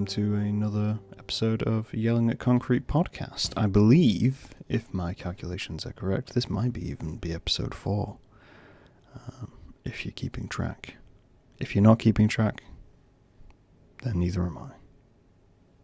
To another episode of Yelling at Concrete podcast. I believe, if my calculations are correct, this might even be episode 4, if you're keeping track. If you're not keeping track, then neither am I.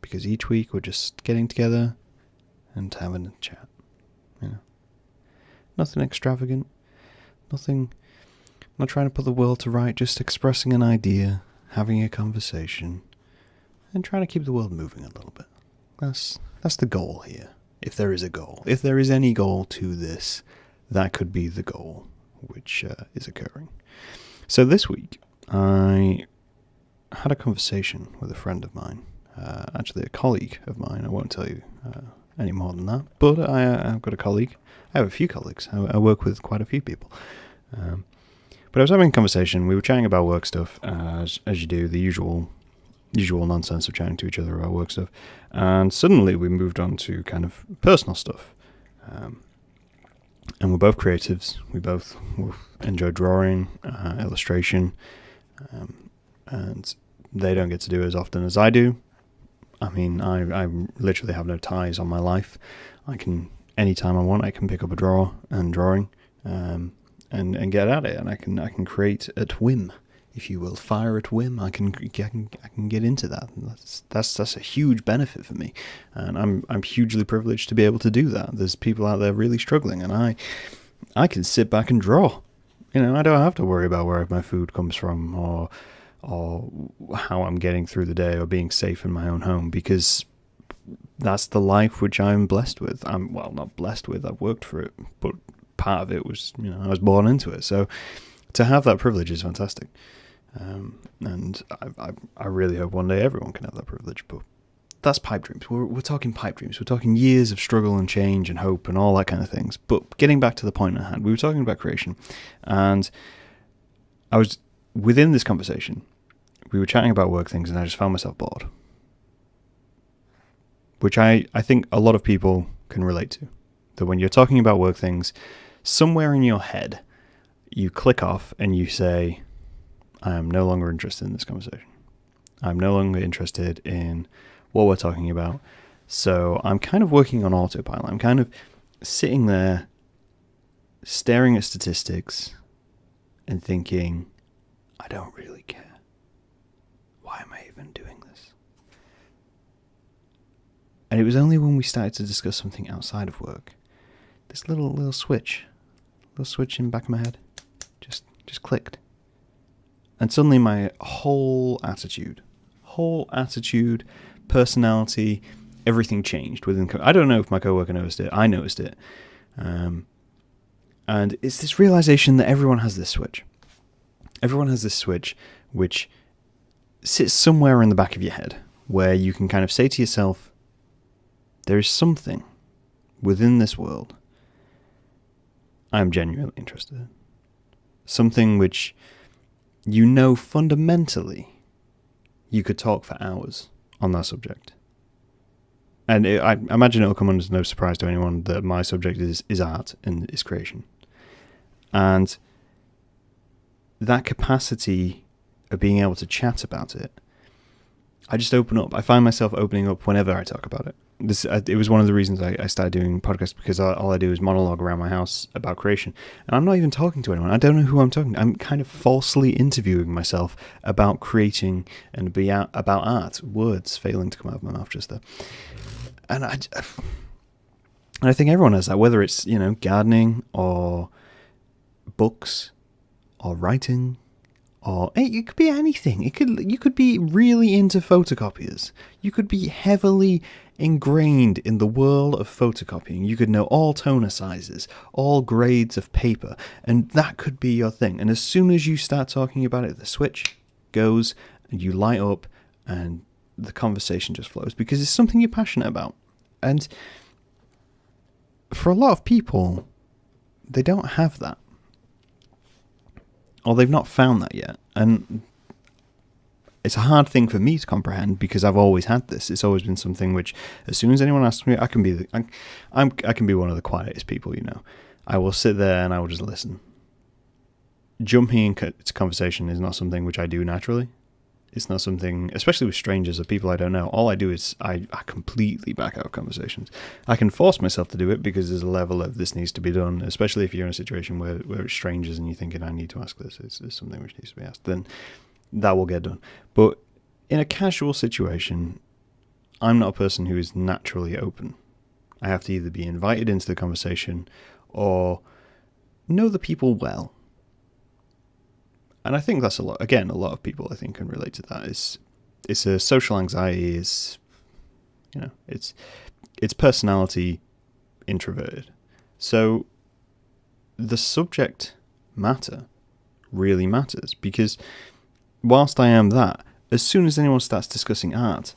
Because each week we're just getting together and having a chat. You know, nothing extravagant, I'm not trying to put the world to right, just expressing an idea, having a conversation, and trying to keep the world moving a little bit. That's the goal here. If there is a goal. If there is any goal to this, that could be the goal which is occurring. So this week, I had a conversation with a friend of mine. Actually, a colleague of mine. I won't tell you any more than that. But I've got a colleague. I have a few colleagues. I work with quite a few people. But I was having a conversation. We were chatting about work stuff, as you do, the usual nonsense of chatting to each other about work stuff, and suddenly we moved on to kind of personal stuff. And we're both creatives. We both enjoy drawing, illustration, and they don't get to do it as often as I do. I mean, I literally have no ties on my life. I can, anytime I want, I can pick up a drawer and drawing, and get at it, and I can create at whim, if you will, fire at whim. I can get into that. That's a huge benefit for me, and I'm hugely privileged to be able to do that. There's people out there really struggling, and I can sit back and draw. You know, I don't have to worry about where my food comes from or how I'm getting through the day or being safe in my own home, because that's the life which I'm blessed with. I'm not blessed with. I've worked for it, but part of it was, I was born into it. So to have that privilege is fantastic. And I really hope one day everyone can have that privilege, but that's pipe dreams. We're talking pipe dreams. We're talking years of struggle and change and hope and all that kind of things. But getting back to the point at hand, we were talking about creation, and I was within this conversation. We were chatting about work things, and I just found myself bored, which I think a lot of people can relate to. That when you're talking about work things, somewhere in your head, you click off and you say, I am no longer interested in this conversation. I'm no longer interested in what we're talking about. So I'm kind of working on autopilot. I'm kind of sitting there staring at statistics and thinking, I don't really care. Why am I even doing this? And it was only when we started to discuss something outside of work, this little switch in the back of my head just clicked. And suddenly my whole attitude, personality, everything changed within. I don't know if my coworker noticed it. I noticed it. And it's this realization that everyone has this switch. Everyone has this switch which sits somewhere in the back of your head where you can kind of say to yourself, there is something within this world I'm genuinely interested in. Something which, fundamentally, you could talk for hours on that subject. And I imagine it'll come as no surprise to anyone that my subject is art and is creation. And that capacity of being able to chat about it, I just open up. I find myself opening up whenever I talk about it. It was one of the reasons I started doing podcasts, because all I do is monologue around my house about creation. And I'm not even talking to anyone. I don't know who I'm talking to. I'm kind of falsely interviewing myself about creating and about art. Words failing to come out of my mouth just there. And I think everyone has that, whether it's, gardening or books or writing. Or it could be anything. You could be really into photocopiers. You could be heavily ingrained in the world of photocopying. You could know all toner sizes, all grades of paper, and that could be your thing. And as soon as you start talking about it, the switch goes and you light up and the conversation just flows, because it's something you're passionate about. And for a lot of people, they don't have that. Or they've not found that yet. And it's a hard thing for me to comprehend because I've always had this. It's always been something which, as soon as anyone asks me, I can be I can be one of the quietest people, you know. I will sit there and I will just listen. Jumping into conversation is not something which I do naturally. It's not something, especially with strangers or people I don't know. All I do is I completely back out of conversations. I can force myself to do it because there's a level of this needs to be done, especially if you're in a situation where it's strangers and you're thinking, I need to ask this. It's something which needs to be asked. Then that will get done. But in a casual situation, I'm not a person who is naturally open. I have to either be invited into the conversation or know the people well. And I think that's a lot. Again, a lot of people I think can relate to that. It's a social anxiety. It's personality introverted. So the subject matter really matters because whilst I am that, as soon as anyone starts discussing art,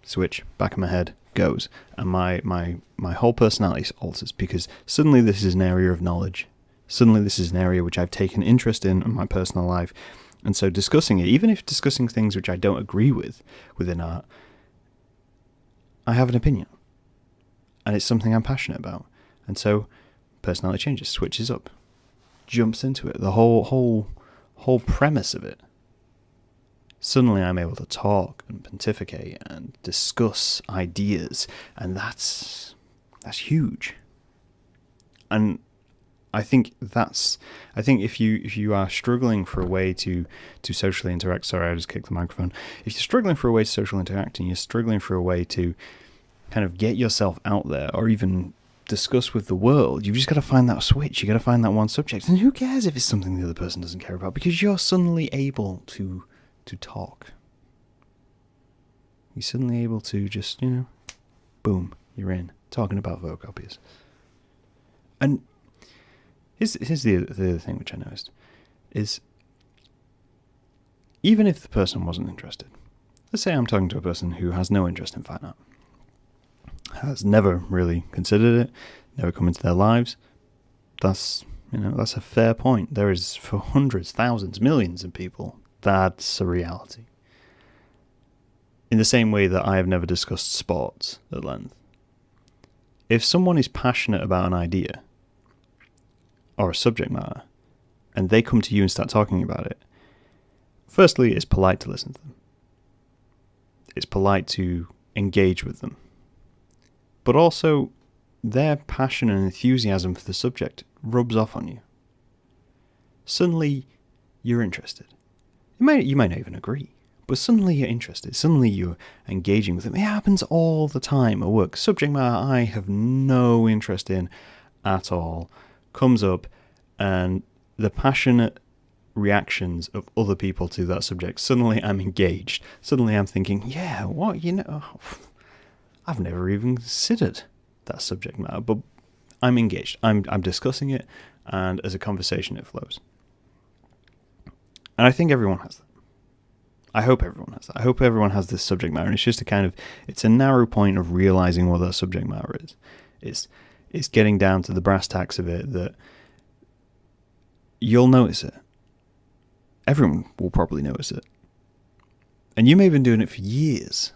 switch back of my head goes, and my whole personality alters because suddenly this is an area of knowledge. Suddenly this is an area which I've taken interest in my personal life. And so discussing it, even if discussing things which I don't agree with within art, I have an opinion. And it's something I'm passionate about. And so personality changes, switches up, jumps into it. The whole premise of it. Suddenly I'm able to talk and pontificate and discuss ideas. And that's huge. And I think if you are struggling for a way to socially interact, sorry, I just kicked the microphone. If you're struggling for a way to social interact and you're struggling for a way to kind of get yourself out there or even discuss with the world, you've just got to find that switch. You got to find that one subject. And who cares if it's something the other person doesn't care about, because you're suddenly able to talk. You're suddenly able to just, boom, you're in, talking about photocopiers. And here's the other thing which I noticed, is even if the person wasn't interested, let's say I'm talking to a person who has no interest in fine art, has never really considered it, never come into their lives, that's a fair point. There is, for hundreds, thousands, millions of people, that's a reality. In the same way that I have never discussed sports at length. If someone is passionate about an idea, or a subject matter, and they come to you and start talking about it, firstly, it's polite to listen to them. It's polite to engage with them. But also, their passion and enthusiasm for the subject rubs off on you. Suddenly, you're interested. You might not even agree, but suddenly you're interested. Suddenly you're engaging with them. It happens all the time at work. Subject matter I have no interest in at all comes up, and the passionate reactions of other people to that subject, suddenly I'm engaged. Suddenly I'm thinking, yeah, what, I've never even considered that subject matter, but I'm engaged. I'm discussing it, and as a conversation it flows. And I think everyone has that. I hope everyone has that. I hope everyone has this subject matter, and it's just it's a narrow point of realizing what that subject matter is. It's getting down to the brass tacks of it, that you'll notice it. Everyone will probably notice it. And you may have been doing it for years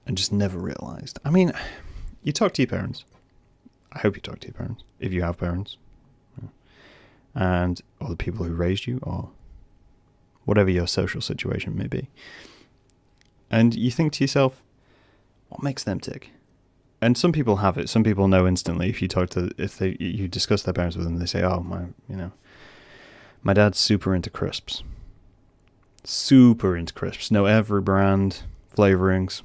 and just never realized. I mean, you talk to your parents. I hope you talk to your parents, if you have parents. And or the people who raised you, or whatever your social situation may be. And you think to yourself, what makes them tick? And some people have it. Some people know instantly. If you discuss their parents with them, they say, "Oh, my dad's super into crisps. Super into crisps. Know every brand, flavorings.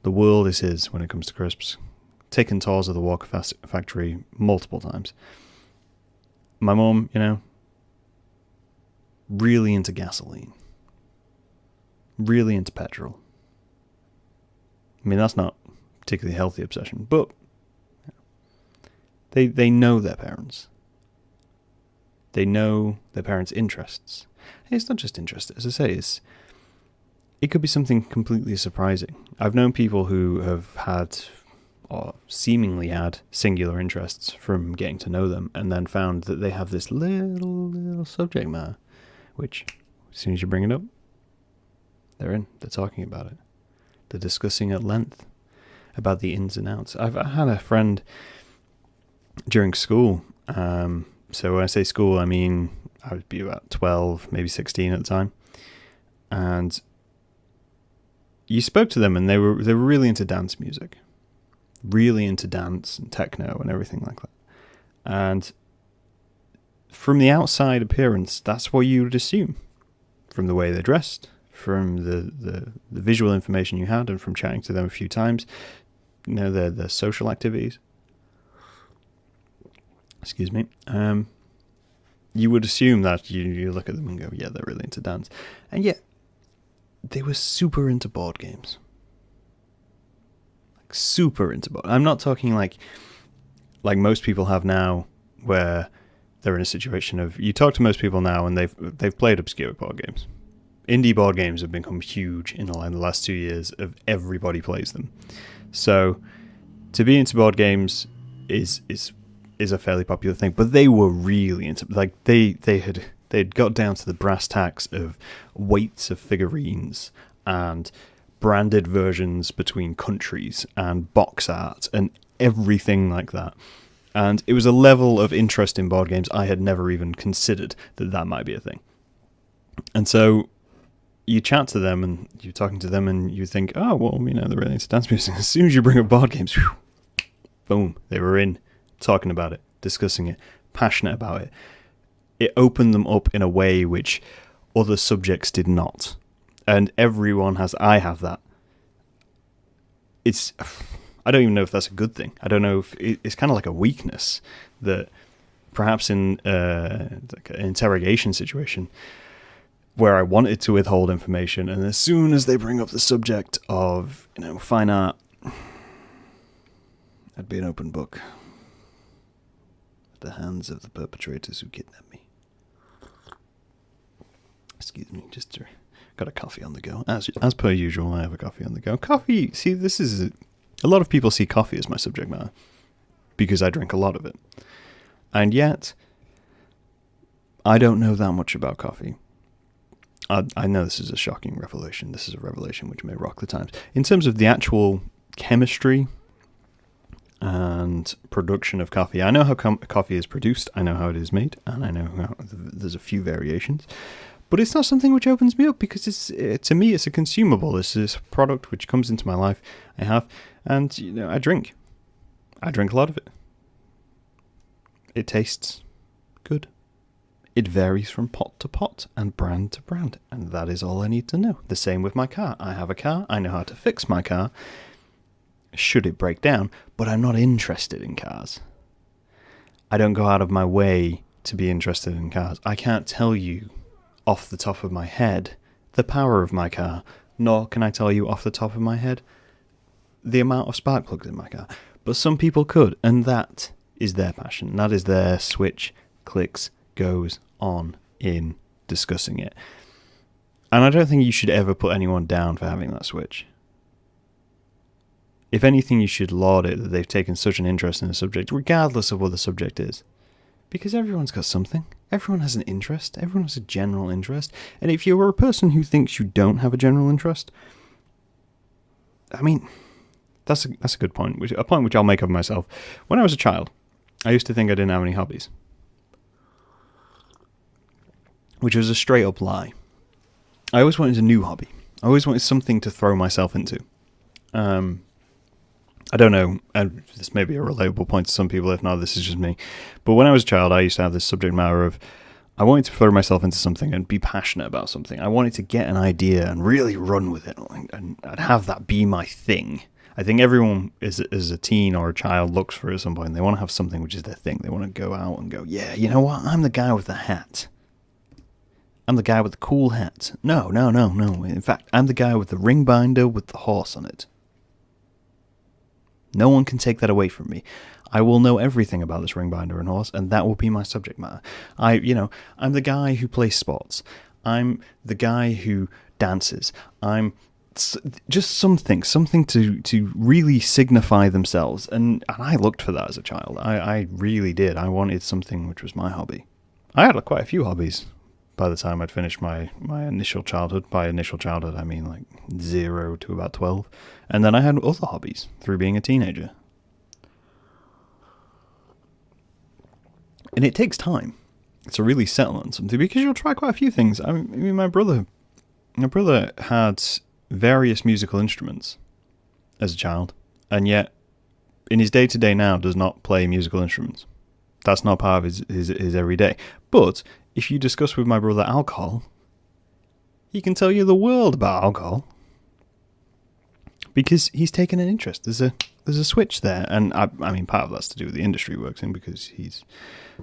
The world is his when it comes to crisps. Taken tours of the Walker factory multiple times. My mom, really into gasoline. Really into petrol. I mean, that's not particularly healthy obsession, but they know their parents. They know their parents' interests. And it's not just interest, as I say, it could be something completely surprising. I've known people who have had, or seemingly had, singular interests from getting to know them, and then found that they have this little subject matter, which, as soon as you bring it up, They're in. They're talking about it. They're discussing at length about the ins and outs. I had a friend during school. So when I say school, I mean I would be about 12, maybe 16 at the time. And you spoke to them, and they were really into dance music, really into dance and techno and everything like that. And from the outside appearance, that's what you would assume, from the way they dressed, from the visual information you had, and from chatting to them a few times, their social activities. Excuse me. You would assume that you look at them and go, yeah, they're really into dance. And yet, they were super into board games. Like, super into board. I'm not talking like most people have now, where they're in a situation of, you talk to most people now and they've played obscure board games. Indie board games have become huge in the last 2 years. Of everybody plays them. So to be into board games is a fairly popular thing, but they were really into, like, they'd got down to the brass tacks of weights of figurines and branded versions between countries and box art and everything like that. And it was a level of interest in board games I had never even considered that might be a thing. And so you chat to them and you're talking to them and you think, oh, well, they're really into dance music. As soon as you bring up board games, whew, boom, they were in, talking about it, discussing it, passionate about it. It opened them up in a way which other subjects did not. And everyone has, I have that. I don't even know if that's a good thing. I don't know if it's kind of like a weakness that perhaps in like an interrogation situation where I wanted to withhold information, and as soon as they bring up the subject of, fine art, I'd be an open book at the hands of the perpetrators who kidnapped me. Excuse me, just got a coffee on the go. As per usual, I have a coffee on the go. Coffee, see, this is... A lot of people see coffee as my subject matter because I drink a lot of it. And yet, I don't know that much about coffee. I know this is a shocking revelation. This is a revelation which may rock the times. In terms of the actual chemistry and production of coffee, I know how coffee is produced, I know how it is made, and I know how there's a few variations. But it's not something which opens me up because to me it's a consumable. This is a product which comes into my life. I have, and I drink. I drink a lot of it. It tastes good. It varies from pot to pot and brand to brand, and that is all I need to know. The same with my car. I have a car. I know how to fix my car should it break down, but I'm not interested in cars. I don't go out of my way to be interested in cars. I can't tell you off the top of my head the power of my car, nor can I tell you off the top of my head the amount of spark plugs in my car. But some people could, and that is their passion. That is their switch, clicks, goes on in discussing it. And I don't think you should ever put anyone down for having that switch. If anything, you should laud it that they've taken such an interest in the subject, regardless of what the subject is. Because everyone's got something. Everyone has an interest. Everyone has a general interest. And if you're a person who thinks you don't have a general interest, I mean, that's a good point. A point which I'll make of myself. When I was a child, I used to think I didn't have any hobbies. Which was a straight up lie. I always wanted a new hobby. I always wanted something to throw myself into. I don't know, and this may be a relatable point to some people, if not, this is just me. But when I was a child, I used to have this subject matter of, I wanted to throw myself into something and be passionate about something. I wanted to get an idea and really run with it, and I'd have that be my thing. I think everyone, as a teen or a child, looks for at some point, they want to have something which is their thing. They want to go out and go, yeah, you know what, I'm the guy with the hat. I'm the guy with the cool hat. No. In fact, I'm the guy with the ring binder with the horse on it. No one can take that away from me. I will know everything about this ring binder and horse, and that will be my subject matter. I'm the guy who plays sports. I'm the guy who dances. I'm just something to really signify themselves. And I looked for that as a child. I really did. I wanted something which was my hobby. I had quite a few hobbies. by the time I'd finished my initial childhood. By initial childhood, I mean like 0 to about 12. And then I had other hobbies through being a teenager. And it takes time to really settle on something, because you'll try quite a few things. I mean, my brother had various musical instruments as a child, and yet in his day-to-day now does not play musical instruments. That's not part of his everyday. But if you discuss with my brother alcohol, he can tell you the world about alcohol, because he's taken an interest. There's a switch there, and I mean, part of that's to do with the industry he works in, because he's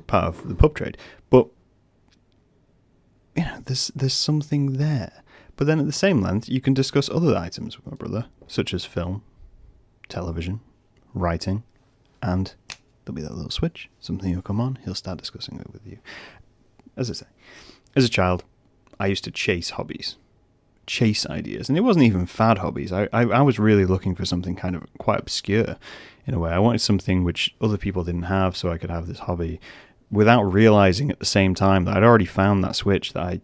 part of the pub trade. But you know, there's something there. But then at the same length, you can discuss other items with my brother, such as film, television, writing, and there'll be that little switch. Something will come on, he'll start discussing it with you. As I say, as a child, I used to chase hobbies, chase ideas, and it wasn't even fad hobbies. I was really looking for something kind of quite obscure in a way. I wanted something which other people didn't have, so I could have this hobby without realizing at the same time that I'd already found that switch, that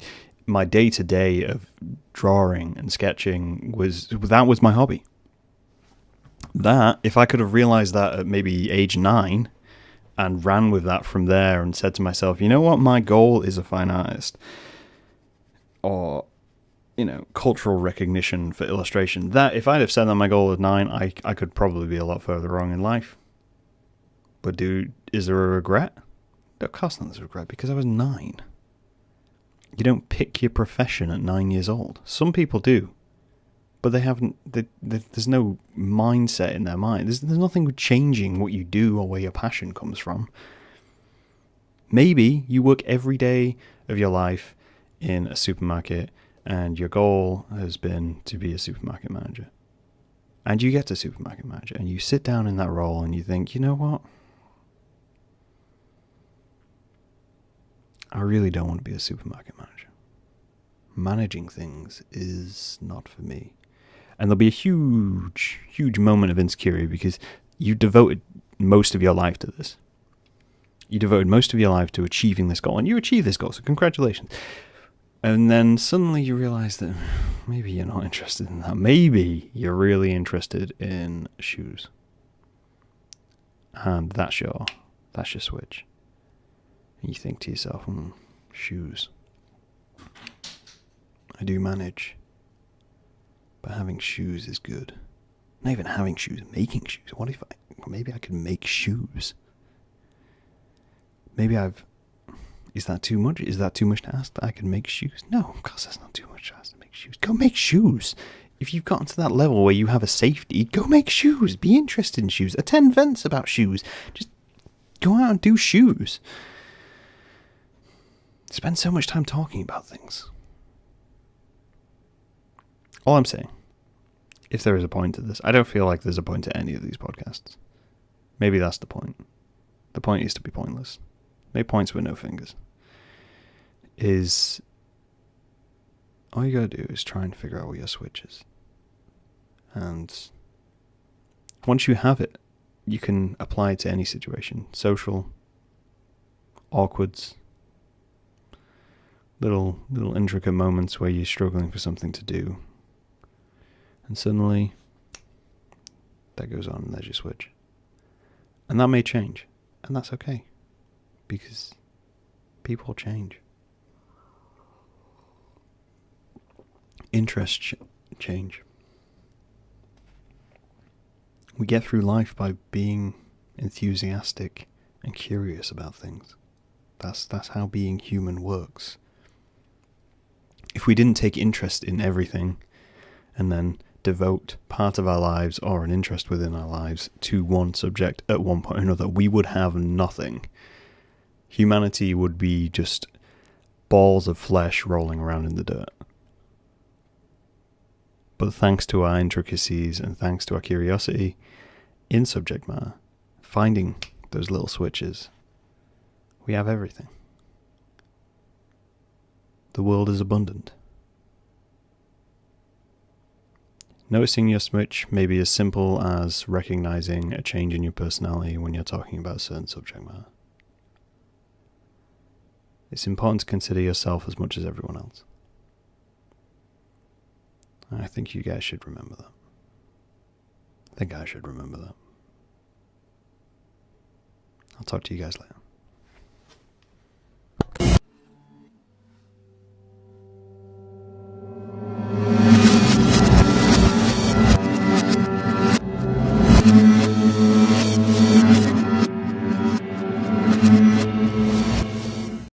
my day-to-day of drawing and sketching was my hobby. That, if I could have realized that at maybe age 9 and ran with that from there and said to myself, you know what, my goal is a fine artist, or, you know, cultural recognition for illustration, that if I'd have said that my goal at 9, I could probably be a lot further wrong in life. But is there a regret? Of course not, there's a regret, because I was 9. You don't pick your profession at 9 years old. Some people do, but they haven't. There's no mindset in their mind. There's nothing changing what you do or where your passion comes from. Maybe you work every day of your life in a supermarket, and your goal has been to be a supermarket manager. And you get to supermarket manager, and you sit down in that role, and you think, you know what? I really don't want to be a supermarket manager. Managing things is not for me. And there'll be a huge, huge moment of insecurity, because you devoted most of your life to this. You devoted most of your life to achieving this goal, and you achieved this goal, so congratulations. And then suddenly you realize that maybe you're not interested in that. Maybe you're really interested in shoes. And that's your switch. And you think to yourself, shoes. I do manage. But having shoes is good. Not even having shoes, making shoes. What if maybe I could make shoes? Is that too much? Is that too much to ask that I can make shoes? No, of course that's not too much to ask to make shoes. Go make shoes. If you've gotten to that level where you have a safety, go make shoes. Be interested in shoes. Attend events about shoes. Just go out and do shoes. Spend so much time talking about things. All I'm saying, if there is a point to this, I don't feel like there's a point to any of these podcasts. Maybe that's the point. The point is to be pointless. Make points with no fingers. All you gotta do is try and figure out what your switch is. And once you have it, you can apply it to any situation. Social, awkwards, little intricate moments where you're struggling for something to do. And suddenly, that goes on and there's your switch. And that may change. And that's okay. Because people change. Interests change. We get through life by being enthusiastic and curious about things. That's how being human works. If we didn't take interest in everything and then devote part of our lives or an interest within our lives to one subject at one point or another, we would have nothing. Humanity would be just balls of flesh rolling around in the dirt. But thanks to our intricacies and thanks to our curiosity in subject matter, finding those little switches, we have everything. The world is abundant. Noticing your switch may be as simple as recognizing a change in your personality when you're talking about a certain subject matter. It's important to consider yourself as much as everyone else. I think you guys should remember that. I think I should remember that. I'll talk to you guys later.